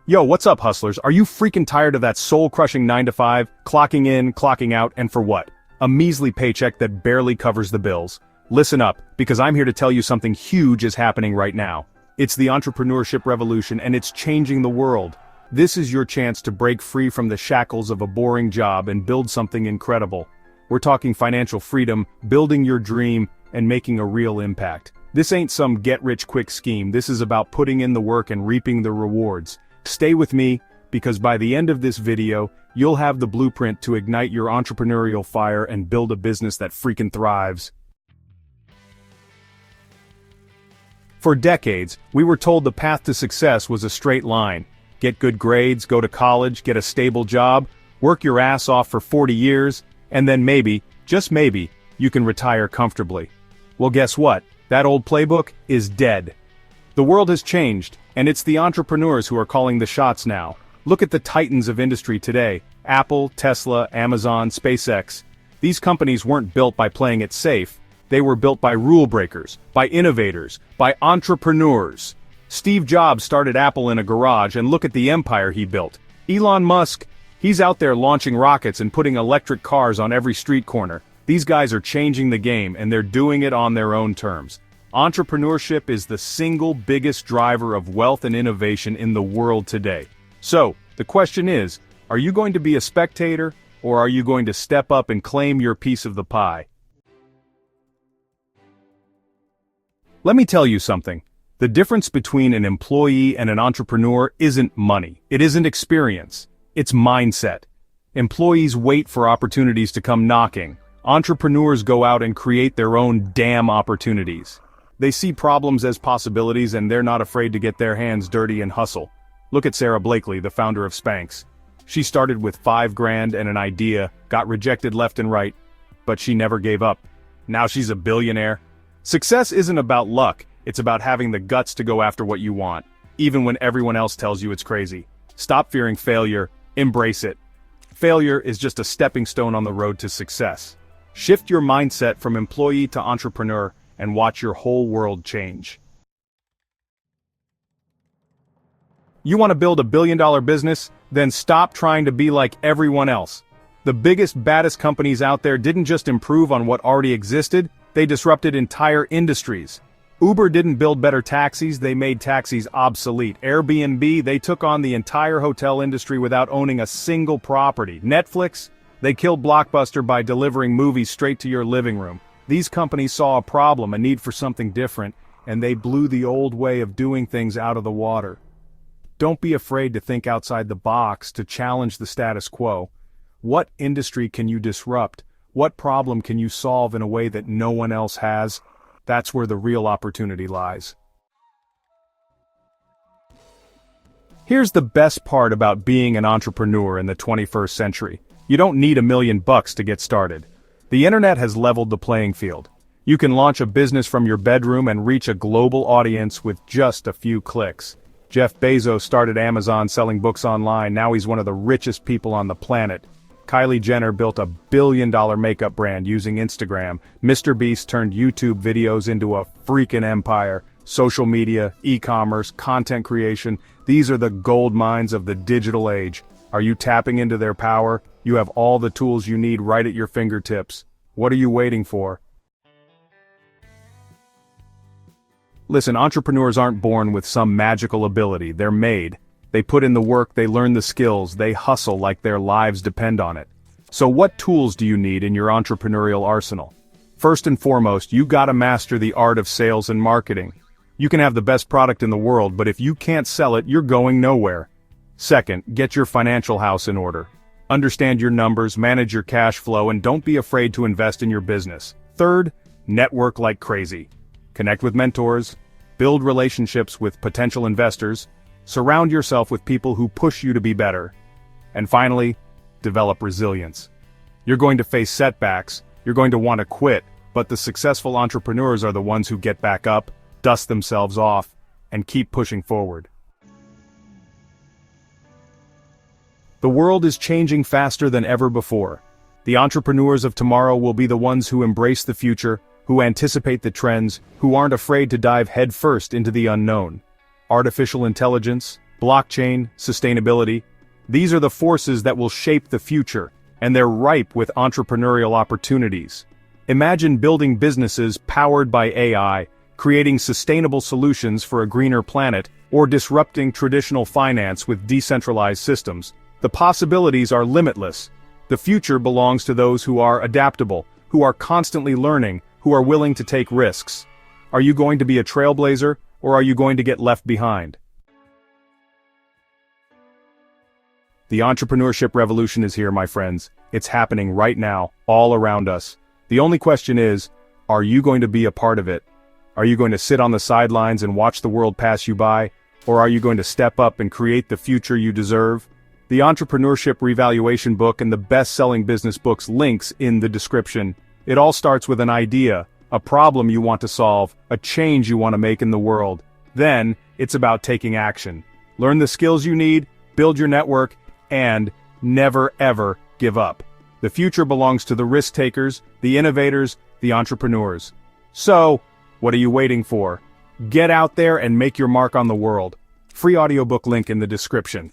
Yo, what's up, hustlers? Are you freaking tired of that soul-crushing 9 to 5, clocking in, clocking out, and for what? A measly paycheck that barely covers the bills. Listen up, because I'm here to tell you something huge is happening right now. It's the Entrepreneurship Revolution, and it's changing the world. This is your chance to break free from the shackles of a boring job and build something incredible. We're talking financial freedom, building your dream, and making a real impact. This ain't some get-rich-quick scheme. This is about putting in the work and reaping the rewards. Stay with me, because by the end of this video, you'll have the blueprint to ignite your entrepreneurial fire and build a business that freaking thrives. For decades, we were told the path to success was a straight line. Get good grades, go to college, get a stable job, work your ass off for 40 years, and then maybe, just maybe, you can retire comfortably. Well, guess what? That old playbook is dead. The world has changed, and it's the entrepreneurs who are calling the shots now. Look at the titans of industry today: Apple, Tesla, Amazon, SpaceX. These companies weren't built by playing it safe. They were built by rule breakers, by innovators, by entrepreneurs. Steve Jobs started Apple in a garage, and look at the empire he built. Elon Musk, he's out there launching rockets and putting electric cars on every street corner. These guys are changing the game, and they're doing it on their own terms. Entrepreneurship is the single biggest driver of wealth and innovation in the world today. So, the question is, are you going to be a spectator, or are you going to step up and claim your piece of the pie? Let me tell you something. The difference between an employee and an entrepreneur isn't money. It isn't experience. It's mindset. Employees wait for opportunities to come knocking. Entrepreneurs go out and create their own damn opportunities. They see problems as possibilities, and they're not afraid to get their hands dirty and hustle. Look at Sarah Blakely, the founder of Spanx. She started with $5,000 and an idea, got rejected left and right, but she never gave up. Now she's a billionaire. Success isn't about luck, it's about having the guts to go after what you want, even when everyone else tells you it's crazy. Stop fearing failure, embrace it. Failure is just a stepping stone on the road to success. Shift your mindset from employee to entrepreneur and watch your whole world change. You want to build a billion-dollar business? Then stop trying to be like everyone else. The biggest, baddest companies out there didn't just improve on what already existed, they disrupted entire industries. Uber didn't build better taxis, they made taxis obsolete. Airbnb, they took on the entire hotel industry without owning a single property. Netflix, they killed Blockbuster by delivering movies straight to your living room. These companies saw a problem, a need for something different, and they blew the old way of doing things out of the water. Don't be afraid to think outside the box, to challenge the status quo. What industry can you disrupt? What problem can you solve in a way that no one else has? That's where the real opportunity lies. Here's the best part about being an entrepreneur in the 21st century. You don't need $1 million to get started. The internet has leveled the playing field. You can launch a business from your bedroom and reach a global audience with just a few clicks. Jeff Bezos started Amazon selling books online. Now he's one of the richest people on the planet. Kylie Jenner built a billion-dollar makeup brand using Instagram. Mr. Beast turned YouTube videos into a freaking empire. Social media, e-commerce, content creation, these are the gold mines of the digital age. Are you tapping into their power? You have all the tools you need right at your fingertips. What are you waiting for? Listen, entrepreneurs aren't born with some magical ability, they're made. They put in the work, they learn the skills, they hustle like their lives depend on it. So what tools do you need in your entrepreneurial arsenal? First and foremost, you gotta master the art of sales and marketing. You can have the best product in the world, but if you can't sell it, you're going nowhere. Second, get your financial house in order. Understand your numbers, manage your cash flow, and don't be afraid to invest in your business. Third, network like crazy. Connect with mentors, build relationships with potential investors, surround yourself with people who push you to be better. And finally, develop resilience. You're going to face setbacks, you're going to want to quit, but the successful entrepreneurs are the ones who get back up, dust themselves off, and keep pushing forward. The world is changing faster than ever before. The entrepreneurs of tomorrow will be the ones who embrace the future, who anticipate the trends, who aren't afraid to dive headfirst into the unknown. Artificial intelligence, blockchain, sustainability. These are the forces that will shape the future, and they're ripe with entrepreneurial opportunities. Imagine building businesses powered by AI, creating sustainable solutions for a greener planet, or disrupting traditional finance with decentralized systems. The possibilities are limitless. The future belongs to those who are adaptable, who are constantly learning, who are willing to take risks. Are you going to be a trailblazer, or are you going to get left behind? The entrepreneurship revolution is here, my friends. It's happening right now, all around us. The only question is, are you going to be a part of it? Are you going to sit on the sidelines and watch the world pass you by? Or are you going to step up and create the future you deserve? The Entrepreneurship Revolution book and the best-selling business books links in the description. It all starts with an idea, a problem you want to solve, a change you want to make in the world. Then, it's about taking action. Learn the skills you need, build your network, and never ever give up. The future belongs to the risk-takers, the innovators, the entrepreneurs. So, what are you waiting for? Get out there and make your mark on the world. Free audiobook link in the description.